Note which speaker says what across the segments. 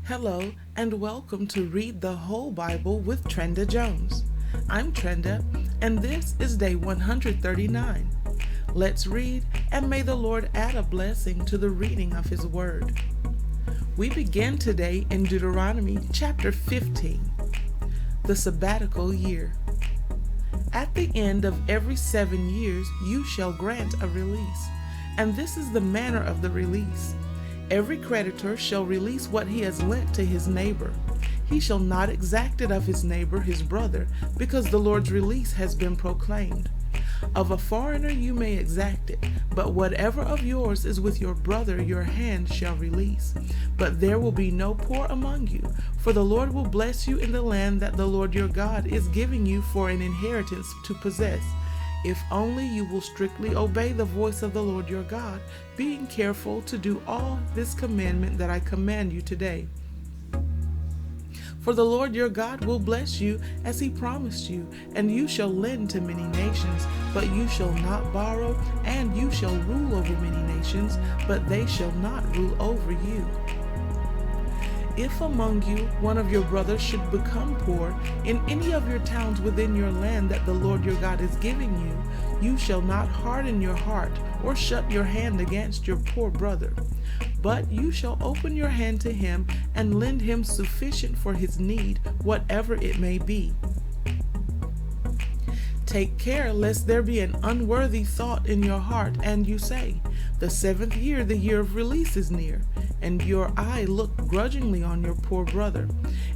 Speaker 1: Hello and welcome to Read the Whole Bible with Trenda Jones. I'm Trenda and this is day 139. Let's read and may the Lord add a blessing to the reading of His Word. We begin today in Deuteronomy chapter 15, the sabbatical year. At the end of every 7 years you shall grant a release, and this is the manner of the release. Every creditor shall release what he has lent to his neighbor. He shall not exact it of his neighbor, his brother, because the Lord's release has been proclaimed. Of a foreigner you may exact it, but whatever of yours is with your brother your hand shall release. But there will be no poor among you, for the Lord will bless you in the land that the Lord your God is giving you for an inheritance to possess, if only you will strictly obey the voice of the Lord your God, being careful to do all this commandment that I command you today. For the Lord your God will bless you as He promised you, and you shall lend to many nations, but you shall not borrow, and you shall rule over many nations, but they shall not rule over you. If among you one of your brothers should become poor in any of your towns within your land that the Lord your God is giving you, you shall not harden your heart or shut your hand against your poor brother, but you shall open your hand to him and lend him sufficient for his need, whatever it may be. Take care lest there be an unworthy thought in your heart, and you say, the 7th year, the year of release is near, and your eye look grudgingly on your poor brother,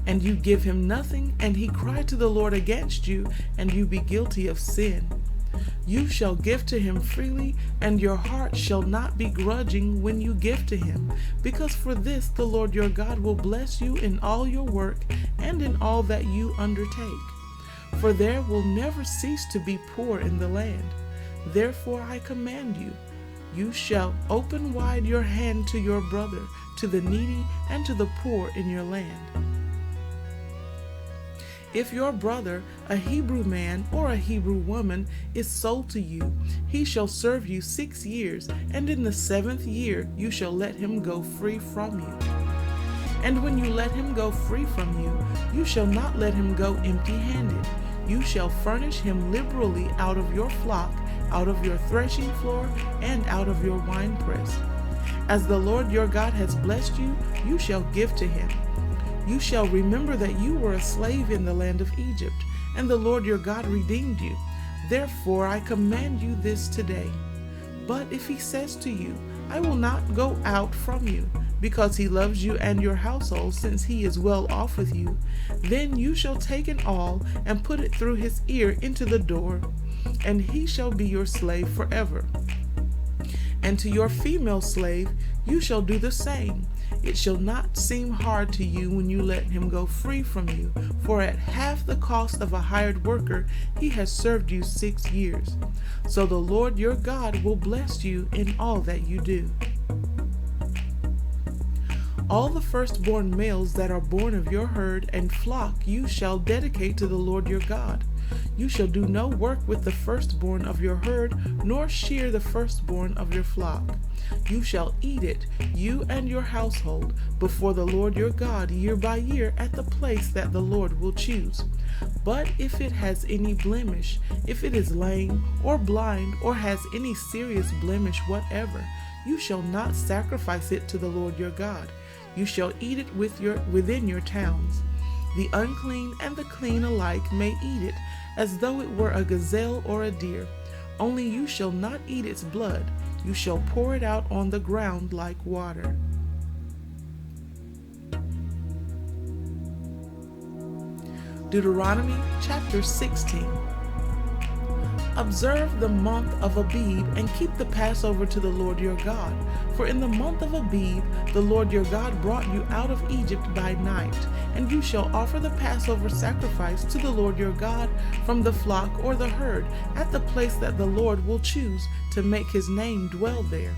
Speaker 1: and you give him nothing, and he cry to the Lord against you, and you be guilty of sin. You shall give to him freely, and your heart shall not be grudging when you give to him, because for this the Lord your God will bless you in all your work and in all that you undertake. For there will never cease to be poor in the land. Therefore I command you, you shall open wide your hand to your brother, to the needy, and to the poor in your land. If your brother, a Hebrew man or a Hebrew woman, is sold to you, he shall serve you 6 years, and in the 7th year you shall let him go free from you. And when you let him go free from you, you shall not let him go empty-handed. You shall furnish him liberally out of your flock, out of your threshing floor, and out of your winepress. As the Lord your God has blessed you, you shall give to him. You shall remember that you were a slave in the land of Egypt, and the Lord your God redeemed you. Therefore I command you this today. But if he says to you, I will not go out from you, because he loves you and your household, since he is well off with you, then you shall take an awl and put it through his ear into the door, and he shall be your slave forever. And to your female slave you shall do the same. It shall not seem hard to you when you let him go free from you, for at half the cost of a hired worker he has served you 6 years. So the Lord your God will bless you in all that you do. All the firstborn males that are born of your herd and flock you shall dedicate to the Lord your God. You shall do no work with the firstborn of your herd, nor shear the firstborn of your flock. You shall eat it, you and your household, before the Lord your God year by year at the place that the Lord will choose. But if it has any blemish, if it is lame or blind or has any serious blemish whatever, you shall not sacrifice it to the Lord your God. You shall eat it within your towns. The unclean and the clean alike may eat it, as though it were a gazelle or a deer. Only you shall not eat its blood. You shall pour it out on the ground like water. Deuteronomy chapter 16. Observe the month of Abib and keep the Passover to the Lord your God. For in the month of Abib the Lord your God brought you out of Egypt by night, and you shall offer the Passover sacrifice to the Lord your God from the flock or the herd at the place that the Lord will choose to make his name dwell there.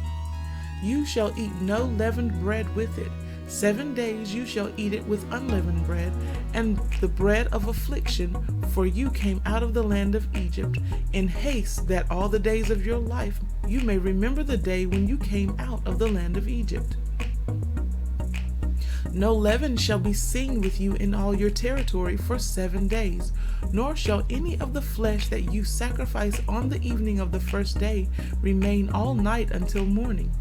Speaker 1: You shall eat no leavened bread with it. 7 days you shall eat it with unleavened bread, and the bread of affliction, for you came out of the land of Egypt, in haste that all the days of your life you may remember the day when you came out of the land of Egypt. No leaven shall be seen with you in all your territory for 7 days, nor shall any of the flesh that you sacrifice on the evening of the first day remain all night until morning.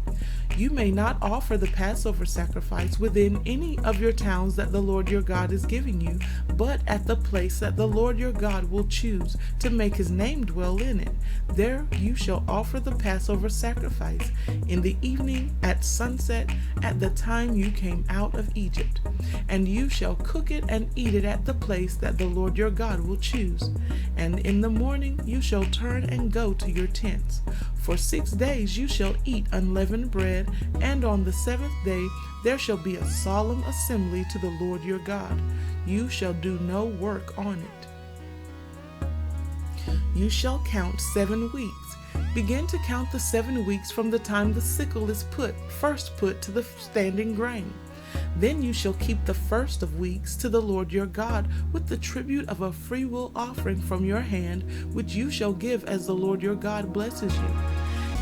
Speaker 1: You may not offer the Passover sacrifice within any of your towns that the Lord your God is giving you, but at the place that the Lord your God will choose to make his name dwell in it. There you shall offer the Passover sacrifice in the evening at sunset at the time you came out of Egypt. And you shall cook it and eat it at the place that the Lord your God will choose. And in the morning you shall turn and go to your tents. For 6 days you shall eat unleavened bread, and on the 7th day there shall be a solemn assembly to the Lord your God. You shall do no work on it. You shall count 7 weeks. Begin to count the 7 weeks from the time the sickle is first put to the standing grain. Then you shall keep the first of weeks to the Lord your God with the tribute of a freewill offering from your hand, which you shall give as the Lord your God blesses you.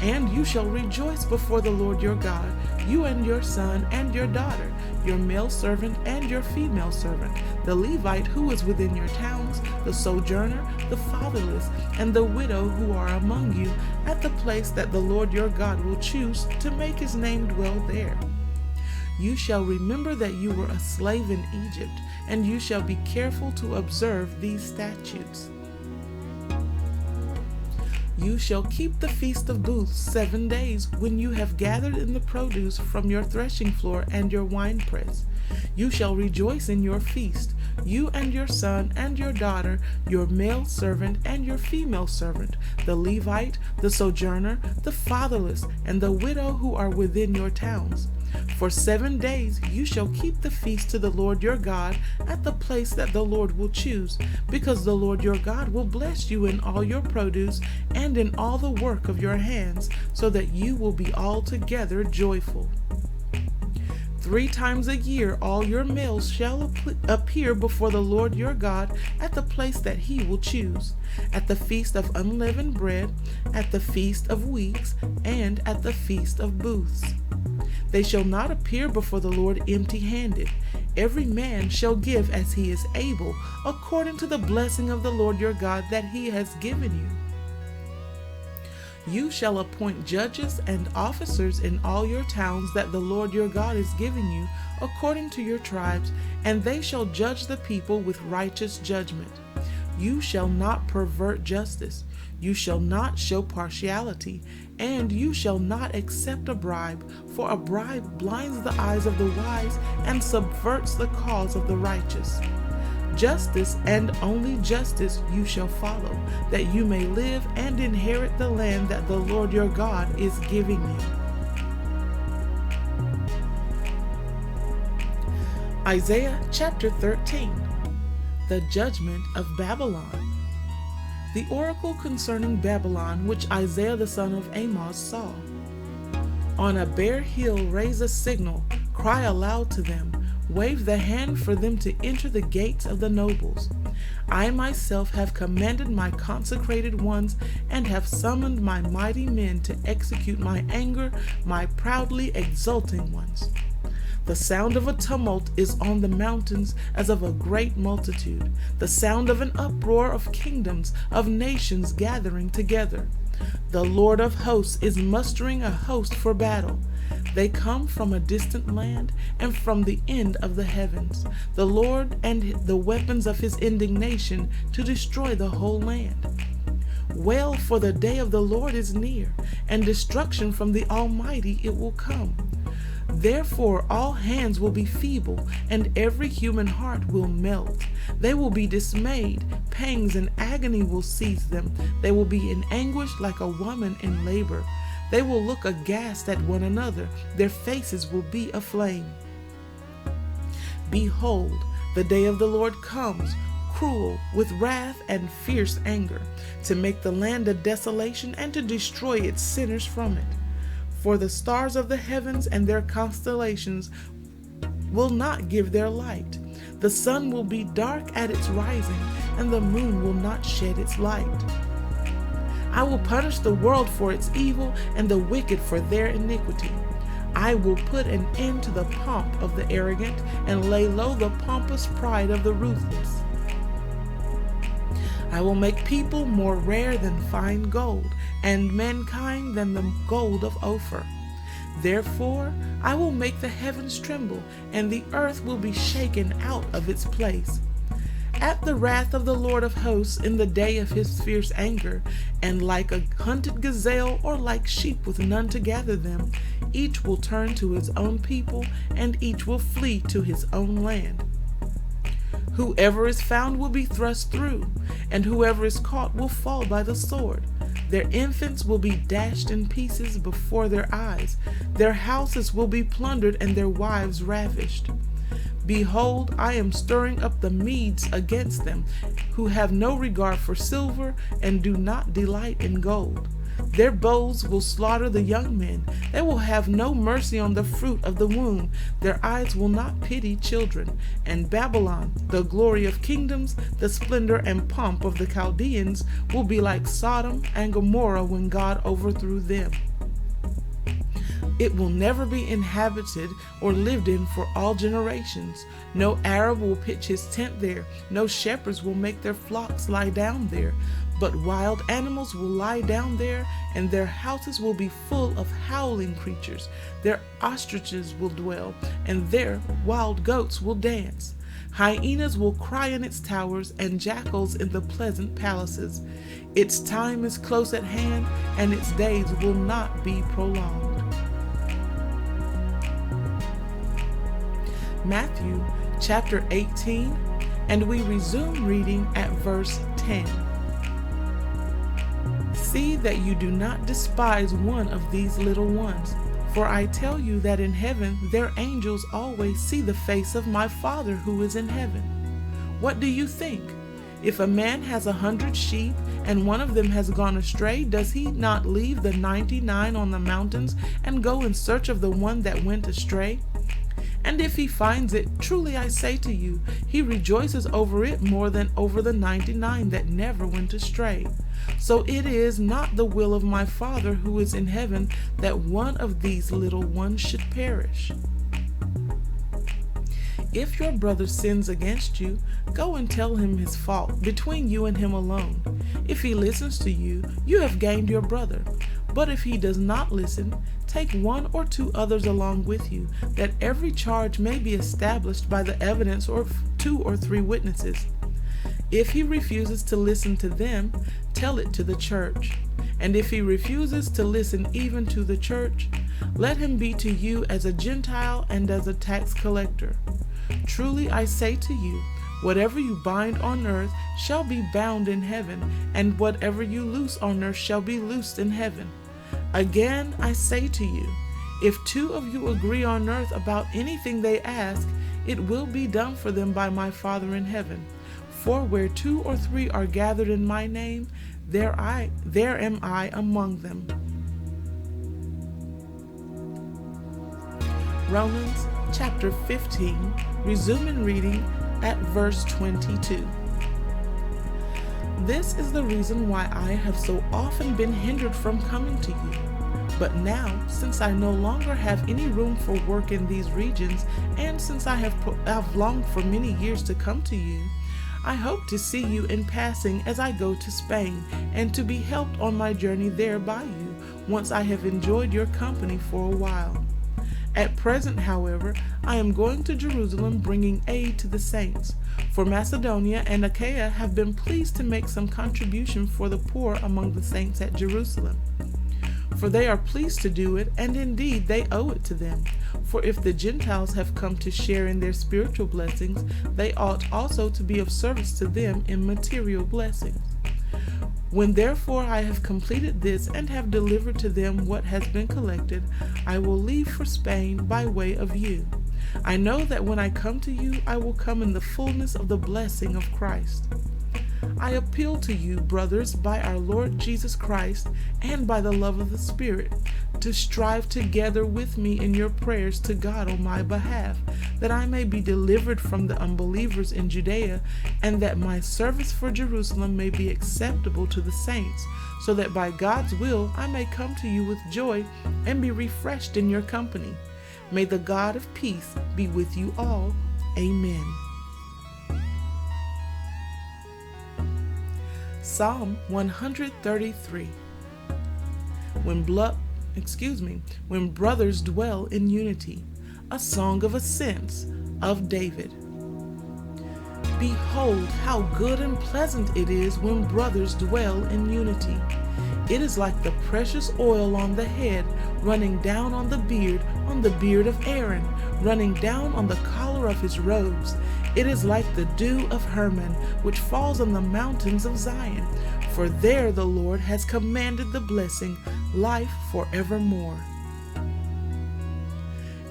Speaker 1: And you shall rejoice before the Lord your God, you and your son and your daughter, your male servant and your female servant, the Levite who is within your towns, the sojourner, the fatherless, and the widow who are among you, at the place that the Lord your God will choose to make his name dwell there. You shall remember that you were a slave in Egypt, and you shall be careful to observe these statutes. You shall keep the Feast of Booths 7 days when you have gathered in the produce from your threshing floor and your winepress. You shall rejoice in your feast, you and your son and your daughter, your male servant and your female servant, the Levite, the sojourner, the fatherless, and the widow who are within your towns. For 7 days you shall keep the feast to the Lord your God at the place that the Lord will choose, because the Lord your God will bless you in all your produce and in all the work of your hands, so that you will be altogether joyful. 3 times a year all your males shall appear before the Lord your God at the place that he will choose, at the feast of unleavened bread, at the feast of weeks, and at the feast of booths. They shall not appear before the Lord empty-handed. Every man shall give as he is able, according to the blessing of the Lord your God that he has given you. You shall appoint judges and officers in all your towns that the Lord your God is giving you, according to your tribes, and they shall judge the people with righteous judgment. You shall not pervert justice. You shall not show partiality, and you shall not accept a bribe, for a bribe blinds the eyes of the wise and subverts the cause of the righteous. Justice and only justice you shall follow, that you may live and inherit the land that the Lord your God is giving you. Isaiah chapter 13. The judgment of Babylon. The oracle concerning Babylon, which Isaiah the son of Amoz saw. On a bare hill raise a signal, cry aloud to them, wave the hand for them to enter the gates of the nobles. I myself have commanded my consecrated ones, and have summoned my mighty men to execute my anger, my proudly exulting ones. The sound of a tumult is on the mountains as of a great multitude, the sound of an uproar of kingdoms, of nations gathering together. The Lord of hosts is mustering a host for battle. They come from a distant land and from the end of the heavens, the Lord and the weapons of his indignation to destroy the whole land. Wail, for the day of the Lord is near, and destruction from the Almighty it will come. Therefore all hands will be feeble, and every human heart will melt. They will be dismayed, pangs and agony will seize them. They will be in anguish like a woman in labor. They will look aghast at one another. Their faces will be aflame. Behold, the day of the Lord comes, cruel, with wrath and fierce anger, to make the land a desolation and to destroy its sinners from it. For the stars of the heavens and their constellations will not give their light. The sun will be dark at its rising, and the moon will not shed its light. I will punish the world for its evil and the wicked for their iniquity. I will put an end to the pomp of the arrogant and lay low the pompous pride of the ruthless. I will make people more rare than fine gold, and mankind than the gold of Ophir. Therefore, I will make the heavens tremble, and the earth will be shaken out of its place. At the wrath of the Lord of hosts in the day of his fierce anger, and like a hunted gazelle or like sheep with none to gather them, each will turn to his own people, and each will flee to his own land. Whoever is found will be thrust through, and whoever is caught will fall by the sword. Their infants will be dashed in pieces before their eyes. Their houses will be plundered and their wives ravished. Behold, I am stirring up the Medes against them, who have no regard for silver and do not delight in gold. Their bows will slaughter the young men. They will have no mercy on the fruit of the womb. Their eyes will not pity children. And Babylon, the glory of kingdoms, the splendor and pomp of the Chaldeans, will be like Sodom and Gomorrah when God overthrew them. It will never be inhabited or lived in for all generations. No Arab will pitch his tent there. No shepherds will make their flocks lie down there. But wild animals will lie down there, and their houses will be full of howling creatures. Their ostriches will dwell, and their wild goats will dance. Hyenas will cry in its towers, and jackals in the pleasant palaces. Its time is close at hand, and its days will not be prolonged. Matthew chapter 18, and we resume reading at verse 10. See that you do not despise one of these little ones, for I tell you that in heaven their angels always see the face of my Father who is in heaven. What do you think? If a man has 100 sheep and one of them has gone astray, does he not leave the 99 on the mountains and go in search of the one that went astray? And if he finds it, truly I say to you, he rejoices over it more than over the 99 that never went astray. So it is not the will of my Father who is in heaven that one of these little ones should perish. If your brother sins against you, go and tell him his fault between you and him alone. If he listens to you, you have gained your brother. But if he does not listen, take one or two others along with you, that every charge may be established by the evidence of 2 or 3 witnesses. If he refuses to listen to them, tell it to the church. And if he refuses to listen even to the church, let him be to you as a Gentile and as a tax collector. Truly I say to you, whatever you bind on earth shall be bound in heaven, and whatever you loose on earth shall be loosed in heaven. Again I say to you, if 2 of you agree on earth about anything they ask, it will be done for them by my Father in heaven. For where 2 or 3 are gathered in my name, there am I among them. Romans chapter 15, resuming reading at verse 22. This is the reason why I have so often been hindered from coming to you. But now, since I no longer have any room for work in these regions, and since I have longed for many years to come to you, I hope to see you in passing as I go to Spain, and to be helped on my journey there by you, once I have enjoyed your company for a while. At present, however, I am going to Jerusalem bringing aid to the saints, for Macedonia and Achaia have been pleased to make some contribution for the poor among the saints at Jerusalem. For they are pleased to do it, and indeed they owe it to them. For if the Gentiles have come to share in their spiritual blessings, they ought also to be of service to them in material blessings. When therefore I have completed this and have delivered to them what has been collected, I will leave for Spain by way of you. I know that when I come to you, I will come in the fullness of the blessing of Christ. I appeal to you, brothers, by our Lord Jesus Christ and by the love of the Spirit, to strive together with me in your prayers to God on my behalf, that I may be delivered from the unbelievers in Judea, and that my service for Jerusalem may be acceptable to the saints, so that by God's will I may come to you with joy and be refreshed in your company. May the God of peace be with you all. Amen. Psalm 133. When brothers dwell in unity, a song of ascents of David. Behold, how good and pleasant it is when brothers dwell in unity. It is like the precious oil on the head, running down on the beard of Aaron, running down on the collar of his robes. It is like the dew of Hermon, which falls on the mountains of Zion. For there the Lord has commanded the blessing, life forevermore.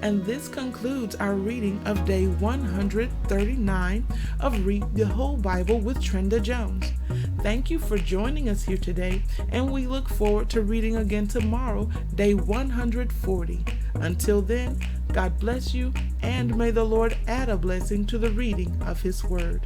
Speaker 1: And this concludes our reading of day 139 of Read the Whole Bible with Trenda Jones. Thank you for joining us here today, and we look forward to reading again tomorrow, day 140. Until then, God bless you, and may the Lord add a blessing to the reading of His Word.